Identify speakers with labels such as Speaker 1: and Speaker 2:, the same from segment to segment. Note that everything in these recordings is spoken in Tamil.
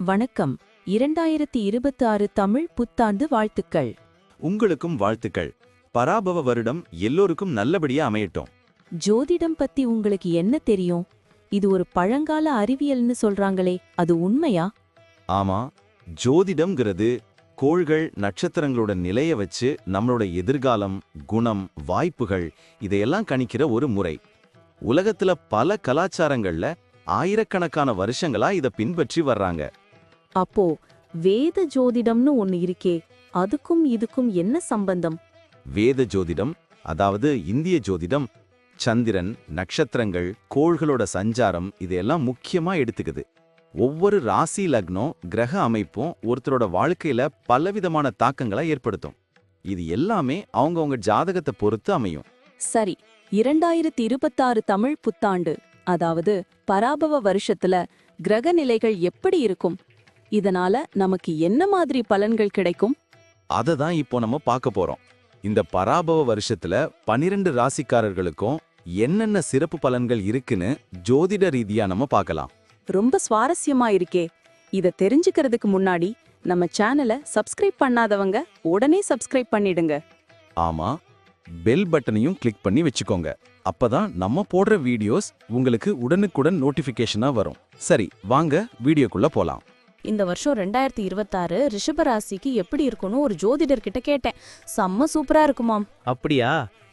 Speaker 1: வணக்கம். 2026 தமிழ் புத்தாண்டு வாழ்த்துக்கள்.
Speaker 2: உங்களுக்கும் வாழ்த்துக்கள். பராபவ வருடம் எல்லோருக்கும் நல்லபடியா அமையட்டும்.
Speaker 1: ஜோதிடம் பத்தி உங்களுக்கு என்ன தெரியும்? இது ஒரு பழங்கால அறிவியல்னு சொல்றாங்களே, அது உண்மையா?
Speaker 2: ஆமா, ஜோதிடம்ங்கிறது கோள்கள் நட்சத்திரங்களோட நிலைய வச்சு நம்மளோட எதிர்காலம், குணம், வாய்ப்புகள் இதையெல்லாம் கணிக்கிற ஒரு முறை. உலகத்துல பல கலாச்சாரங்கள்ல ஆயிரக்கணக்கான வருஷங்களா இத பின்பற்றி வர்றாங்க.
Speaker 1: அப்போ வேத ஜோதிடம்னு ஒன்னு இருக்கே, அதுக்கும் இதுக்கும் என்ன சம்பந்தம்?
Speaker 2: வேத ஜோதிடம், அதாவது இந்திய ஜோதிடம், சந்திரன், நட்சத்திரங்கள், கோள்களோட சஞ்சாரம் இதையெல்லாம் முக்கியமா எடுத்துக்குது. ஒவ்வொரு ராசி லக்னம், கிரக அமைப்பும் ஒருத்தரோட வாழ்க்கையில பலவிதமான தாக்கங்களை ஏற்படுத்தும். இது எல்லாமே அவங்கவங்க ஜாதகத்தை பொறுத்து அமையும்.
Speaker 1: சரி, 2026 தமிழ் புத்தாண்டு, அதாவது பராபவ வருஷத்துல கிரக நிலைகள் எப்படி இருக்கும்? இதனால நமக்கு என்ன மாதிரி பலன்கள் கிடைக்கும்?
Speaker 2: அததான் இப்போ நம்ம பார்க்க போறோம். இந்த பராபவ வருஷத்துல 12 ராசிக்காரர்களுக்கும் என்னென்ன சிறப்பு பலன்கள் இருக்குன்னு ஜோதிட ரீதியா நம்ம பார்க்கலாம்.
Speaker 1: ரொம்ப சுவாரஸ்யமா இருக்கே. இத தெரிஞ்சுக்கிறதுக்கு முன்னாடி நம்ம சேனலை சப்ஸ்கிரைப் பண்ணாதவங்க உடனே சப்ஸ்கிரைப் பண்ணிடுங்க.
Speaker 2: ஆமா, பெல் பட்டனையும் கிளிக் பண்ணி வச்சுக்கோங்க. அப்பதான் நம்ம போடுற வீடியோஸ் உங்களுக்கு உடனுக்குடன் நோட்டிபிகேஷனா வரும். சரி, வாங்க வீடியோக்குள்ள போலாம்.
Speaker 3: இந்த வருஷம் 2026 ரிஷப ராசிக்கு எப்படி இருக்கும்னு ஒரு ஜோதிடர் கிட்ட கேட்டேன். செம்ம சூப்பரா இருக்குமாம்.
Speaker 4: அப்படியா?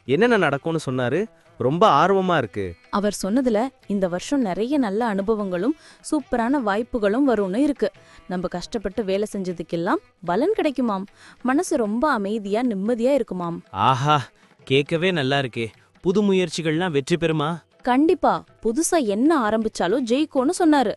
Speaker 4: என்னென்ன நடக்கும்னு சொன்னாரு? ரொம்ப ஆர்வமா இருக்கு.
Speaker 3: அவர் சொன்னதுல இந்த வருஷம் நிறைய நல்ல அனுபவங்களும் சூப்பரான வாய்ப்புகளும் வரும்னு இருக்கு. நம்ம கஷ்டப்பட்டு வேலை செஞ்சதுக்கெல்லாம் பலன் கிடைக்குமாம். மனசு ரொம்ப அமைதியா நிம்மதியா இருக்குமாம்.
Speaker 4: ஆஹா, கேட்கவே நல்லா இருக்கே. புது முயற்சிகள்லாம் வெற்றி பெறுமா?
Speaker 3: கண்டிப்பா புதுசா என்ன ஆரம்பிச்சாலும் ஜெயிக்கும்னு சொன்னாரு.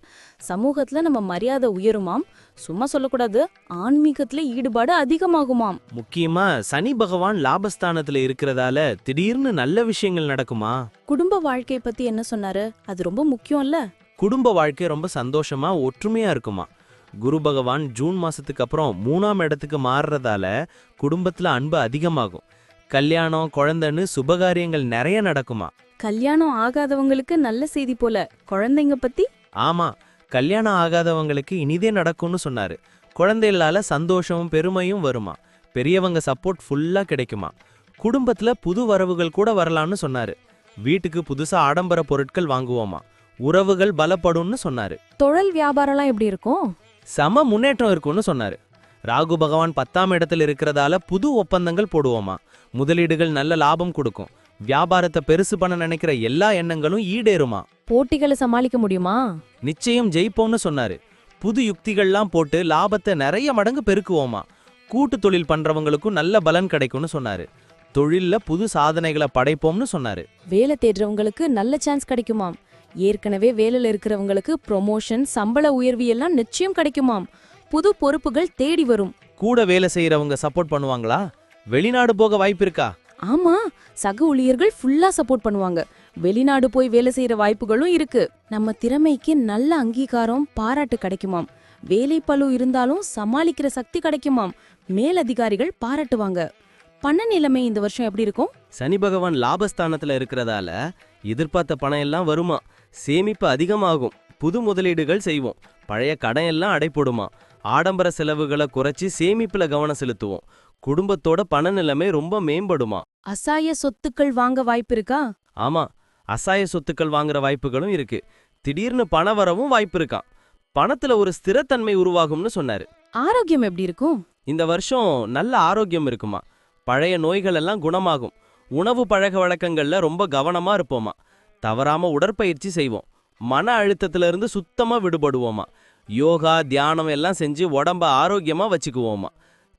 Speaker 3: சமூகத்துல நம்ம மரியாதை உயருமாம். சும்மா சொல்லக்கூடாது, ஆன்மீகத்துல ஈடுபாடு அதிகமாகுமாம்.
Speaker 4: முக்கியமா சனி பகவான் லாபஸ்தானத்துல இருக்கிறதால திடீர்னு நல்ல விஷயங்கள் நடக்குமா?
Speaker 3: குடும்ப வாழ்க்கை பத்தி என்ன சொன்னாரு? அது ரொம்ப முக்கியம்ல.
Speaker 4: குடும்ப வாழ்க்கை ரொம்ப சந்தோஷமா ஒற்றுமையா இருக்குமா. குரு பகவான் ஜூன் மாசத்துக்கு அப்புறம் 3ஆம் இடத்துக்கு மாறுறதால குடும்பத்துல அன்பு அதிகமாகும். கல்யாணம், குழந்தைன்னு சுபகாரியங்கள் நிறைய நடக்குமா.
Speaker 3: கல்யாணம் ஆகாதவங்களுக்கு நல்ல செய்தி போல. குழந்தைங்க பத்தி?
Speaker 4: ஆமா, கல்யாணம் ஆகாதவங்களுக்கு இனிதே நடக்கும்னு சொன்னாரு. குழந்தைகளால சந்தோஷமும் பெருமையும் வருமா. பெரியவங்க சப்போர்ட் ஃபுல்லா கிடைக்குமா. குடும்பத்துல புது வரவுகள் கூட வரலாம்னு சொன்னாரு. வீட்டுக்கு புதுசா ஆடம்பர பொருட்கள் வாங்குவோமா. உறவுகள் பலப்படும்னு சொன்னாரு.
Speaker 3: தொழில் வியாபாரம்லாம் எப்படி இருக்கும்?
Speaker 4: சம முன்னேற்றம் இருக்கும்னு சொன்னாரு. ராகு பகவான் 10ஆம் இடத்துல இருக்கிறதால புது ஒப்பந்தங்கள் போடுவோமா. முதலீடுகள் நல்ல லாபம் கொடுக்கும். வியாபாரத்தை பெருசு பண்ண நினைக்கிற எல்லா எண்ணங்களும் ஈடேறுமா.
Speaker 3: போட்டிகளை சமாளிக்க முடியுமா?
Speaker 4: நிச்சயம் ஜெயிப்போம்னு சொன்னாரு. புது யுக்திகள்லாம் போட்டு லாபத்தை நிறைய மடங்கு பெருக்குவோமா. கூட்டு தொழில் பண்றவங்களுக்கும் நல்ல பலன் கிடைக்கும்னு சொன்னாரு. தொழில்ல புது சாதனைகளை படைப்போம்னு சொன்னாரு.
Speaker 3: வேலை தேடுறவங்களுக்கு நல்ல சான்ஸ் கிடைக்குமாம். ஏற்கனவே வேலையில இருக்கிறவங்களுக்கு ப்ரொமோஷன், சம்பள உயர்வு எல்லாம் நிச்சயம் கிடைக்குமாம். புது பொறுப்புகள் தேடி வரும்.
Speaker 4: கூட வேலை செய்யறவங்க சப்போர்ட் பண்ணுவாங்களா? வெளிநாடு போக வாய்ப்பு இருக்கா?
Speaker 3: ஆமா, சக ஊழியர்கள் ஃபுல்லா சப்போர்ட் பண்ணுவாங்க. வெளிநாடு போய் வேலை செய்யற வாய்ப்புகளும் இருக்கு. நம்ம திறமைக்கு நல்ல அங்கீகாரம், பாராட்டு கிடைக்குமாம். வேலை பளு இருந்தாலும் சமாளிக்கிற சக்தி கிடைக்குமாம். மேலதிகாரிகள் பாராட்டுவாங்க. பண நிலைமை இந்த வருஷம் எப்படி இருக்கும்?
Speaker 4: சனி பகவான் லாபஸ்தானத்துல இருக்கிறதால எதிர்பார்த்த பணம் எல்லாம் வருமா. சேமிப்பு அதிகமாகும். புது முதலீடுகள் செய்வோம். பழைய கடன் எல்லாம் அடைபடுமா. ஆடம்பர செலவுகளை குறைச்சி சேமிப்புல கவனம் செலுத்துவோம். குடும்பத்தோட பண நிலைமை ரொம்ப மேம்படுமா.
Speaker 3: அசாய சொத்துக்கள் வாங்க வாய்ப்பு இருக்கா?
Speaker 4: ஆமா, அசாய சொத்துக்கள் வாங்குற வாய்ப்புகளும் இருக்கு. திடீர்னு பண வரவும் வாய்ப்பு இருக்கான். பணத்துல ஒரு ஸ்திரத்தன்மை உருவாகும்னு சொன்னாரு.
Speaker 3: ஆரோக்கியம் எப்படி இருக்கும்?
Speaker 4: இந்த வருஷம் நல்ல ஆரோக்கியம் இருக்குமா. பழைய நோய்கள் எல்லாம் குணமாகும். உணவு பழக்க வழக்கங்கள்ல ரொம்ப கவனமா இருப்போமா. தவறாம உடற்பயிற்சி செய்வோம். மன அழுத்தத்துல இருந்து சுத்தமா விடுபடுவோமா. யோகா, தியானம் எல்லாம் செஞ்சு உடம்ப ஆரோக்கியமா வச்சுக்குவோமா.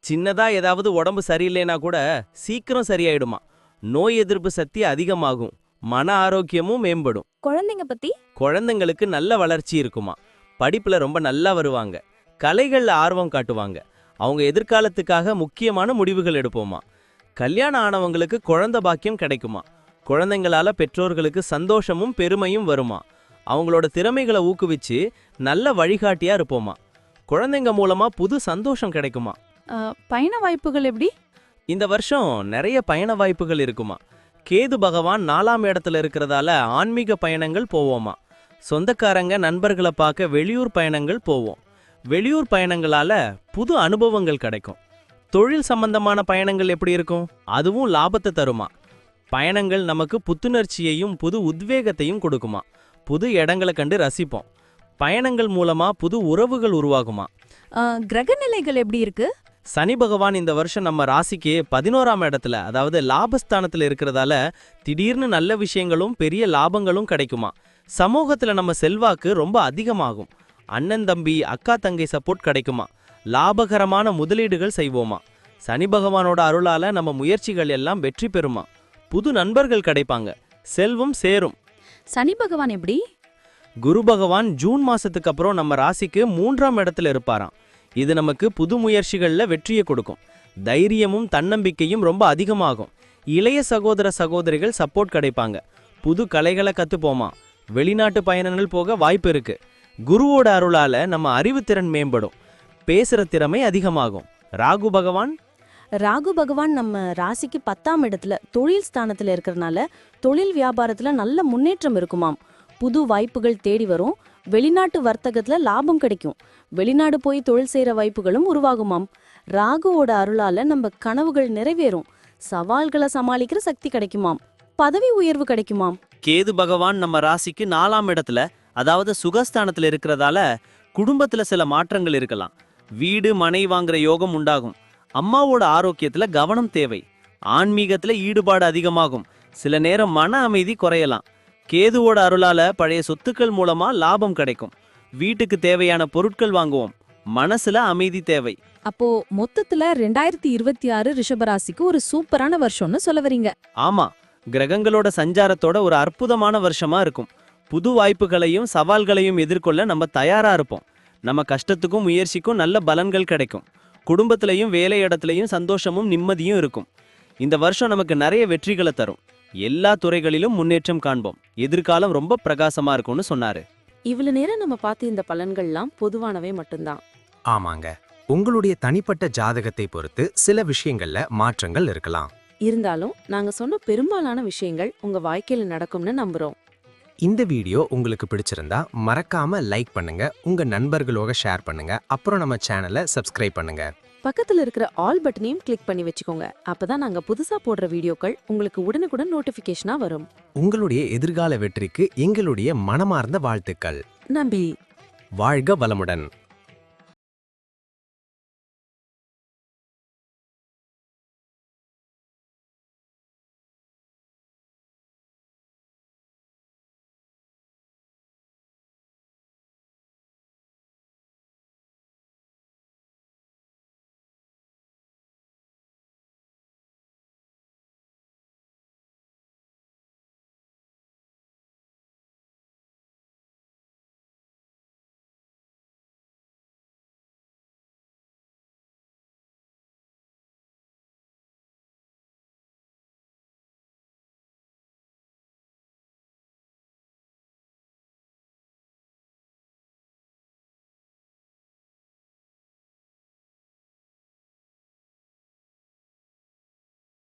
Speaker 4: சின்னதா ஏதாவது உடம்பு சரியில்லைனா கூட சீக்கிரம் சரியாயிடுமா. நோய் எதிர்ப்பு சக்தி அதிகமாகும். மன ஆரோக்கியமும் மேம்படும்.
Speaker 3: குழந்தைங்க பத்தி?
Speaker 4: குழந்தைங்களுக்கு நல்ல வளர்ச்சி இருக்குமா. படிப்புல ரொம்ப நல்லா வருவாங்க. கலைகள்ல ஆர்வம் காட்டுவாங்க. அவங்க எதிர்காலத்துக்காக முக்கியமான முடிவுகள் எடுப்போமா. கல்யாணம் ஆனவங்களுக்கு குழந்தை பாக்கியம் கிடைக்குமா. குழந்தைங்களால பெற்றோர்களுக்கு சந்தோஷமும் பெருமையும் வருமா. அவங்களோட திறமைகளை ஊக்குவிச்சு நல்ல வழிகாட்டியா இருப்போமா. குழந்தைங்க மூலமா புது சந்தோஷம் கிடைக்குமா.
Speaker 3: பயண வாய்ப்புகள் எப்படி?
Speaker 4: இந்த வருஷம் நிறைய பயண வாய்ப்புகள் இருக்குமா. கேது பகவான் 4ஆம் இடத்துல இருக்கிறதால ஆன்மீக பயணங்கள் போவோமா. சொந்தக்காரங்க, நண்பர்களை பார்க்க வெளியூர் பயணங்கள் போவோம். வெளியூர் பயணங்களால புது அனுபவங்கள் கிடைக்கும். தொழில் சம்பந்தமான பயணங்கள் எப்படி இருக்கும்? அதுவும் லாபத்தை தருமா. பயணங்கள் நமக்கு புத்துணர்ச்சியையும் புது உத்வேகத்தையும் கொடுக்குமா. புது இடங்களை கண்டு ரசிப்போம். பயணங்கள் மூலமா புது உறவுகள் உருவாகுமா.
Speaker 1: கிரக நிலைகள் எப்படி இருக்கு?
Speaker 4: சனி பகவான் இந்த வருஷம் நம்ம ராசிக்கு 11ஆம் இடத்துல, அதாவது லாபஸ்தானத்துல இருக்கிறதால திடீர்னு நல்ல விஷயங்களும் பெரிய லாபங்களும் கிடைக்குமா. சமூகத்துல நம்ம செல்வாக்கு ரொம்ப அதிகமாகும். அண்ணன் தம்பி அக்கா தங்கை சப்போர்ட் கிடைக்குமா. லாபகரமான முதலீடுகள் செய்வோமா. சனி பகவானோட அருளால நம்ம முயற்சிகள் எல்லாம் வெற்றி பெறுமா. புது நண்பர்கள் கிடைப்பாங்க. செல்வம் சேரும்.
Speaker 1: சனி பகவான் எப்படி?
Speaker 4: குரு பகவான் ஜூன் மாசத்துக்கு அப்புறம் நம்ம ராசிக்கு 3ஆம் இடத்துல இருப்பாராம். இது நமக்கு புது முயற்சிகள்ல வெற்றியை கொடுக்கும். தைரியமும் தன்னம்பிக்கையும் ரொம்ப அதிகமாகும். இளைய சகோதர சகோதரிகள் சப்போர்ட் கிடைப்பாங்க. புது கலைகளை கத்துப்போமா. வெளிநாட்டு பயணங்கள் போக வாய்ப்பு இருக்கு. குருவோட அருளால நம்ம அறிவுத்திறன் மேம்படும். பேசுற திறமை அதிகமாகும். ராகு பகவான்
Speaker 3: ராகு பகவான் நம்ம ராசிக்கு 10ஆம் இடத்துல தொழில் ஸ்தானத்துல இருக்கிறனால தொழில் வியாபாரத்துல நல்ல முன்னேற்றம் இருக்குமாம். புது வாய்ப்புகள் தேடி வரும். வெளிநாட்டு வர்த்தகத்துல லாபம் கிடைக்கும். வெளிநாடு போய் தொழில் செய்யற வாய்ப்புகளும் உருவாகுமாம். ராகுவோட அருளால நம்ம கனவுகள் நிறைவேறும். சவால்களை சமாளிக்கிற சக்தி கிடைக்குமாம். பதவி உயர்வு கிடைக்குமாம்.
Speaker 4: கேது பகவான் நம்ம ராசிக்கு 4ஆம் இடத்துல, அதாவது சுகஸ்தானத்துல இருக்கிறதால குடும்பத்துல சில மாற்றங்கள் இருக்கலாம். வீடு மனை வாங்குற யோகம் உண்டாகும். அம்மாவோட ஆரோக்கியத்துல கவனம் தேவை. ஆன்மீகத்துல ஈடுபாடு அதிகமாகும். சில நேரம் மன அமைதி குறையலாம். கேதுவோட அருளால பழைய சொத்துக்கள் மூலமா லாபம் கிடைக்கும். வீட்டுக்கு தேவையான பொருட்கள் வாங்குவோம். மனசுல அமைதி தேவை.
Speaker 1: அப்போ மொத்தத்துல 2026 ரிஷபராசிக்கு ஒரு சூப்பரான வருஷம்னு சொல்ல வரீங்க.
Speaker 4: ஆமா, கிரகங்களோட சஞ்சாரத்தோட ஒரு அற்புதமான வருஷமா இருக்கும். புது வாய்ப்புகளையும் சவால்களையும் எதிர்கொள்ள நம்ம தயாரா இருப்போம். நம்ம கஷ்டத்துக்கும் முயற்சிக்கும் நல்ல பலன்கள் கிடைக்கும். குடும்பத்திலையும் வேலை இடத்துலையும் சந்தோஷமும் நிம்மதியும் இருக்கும். இந்த வருஷம் நமக்கு நிறைய வெற்றிகளை தரும். எல்லா துறைகளிலும் முன்னேற்றம் காண்போம். எதிர்காலம் ரொம்ப பிரகாசமா இருக்கும்னு சொன்னாரு.
Speaker 3: இவ்வளவு நேரம் நம்ம பார்த்த இந்த பலன்கள்லாம் பொதுவானவை மட்டும்தான்.
Speaker 5: ஆமாங்க, உங்களுடைய தனிப்பட்ட ஜாதகத்தை பொறுத்து சில விஷயங்கள்ல மாற்றங்கள் இருக்கலாம்.
Speaker 3: இருந்தாலும் நாங்க சொன்ன பெரும்பாலான விஷயங்கள் உங்க வாழ்க்கையில நடக்கும்னு நம்புறோம்.
Speaker 5: இந்த வீடியோ உங்களுக்கு பிடிச்சிருந்தா மறக்காம லைக் பண்ணுங்க, உங்க நண்பர்களோட ஷேர் பண்ணுங்க, அப்புறம் நம்ம சேனலை சப்ஸ்கிரைப் பண்ணுங்க.
Speaker 3: பக்கத்துல இருக்கிற ஆல் பட்டனையும் கிளிக் பண்ணி வச்சுக்கோங்க. அப்பதான் நாங்க புதுசா போடுற வீடியோக்கள் உங்களுக்கு உடனுக்குடன் நோட்டிபிகேஷனா வரும்.
Speaker 5: உங்களுடைய எதிர்கால வெற்றிக்கு எங்களுடைய மனமார்ந்த வாழ்த்துக்கள்.
Speaker 3: நம்பி
Speaker 5: வாழ்க வளமுடன்.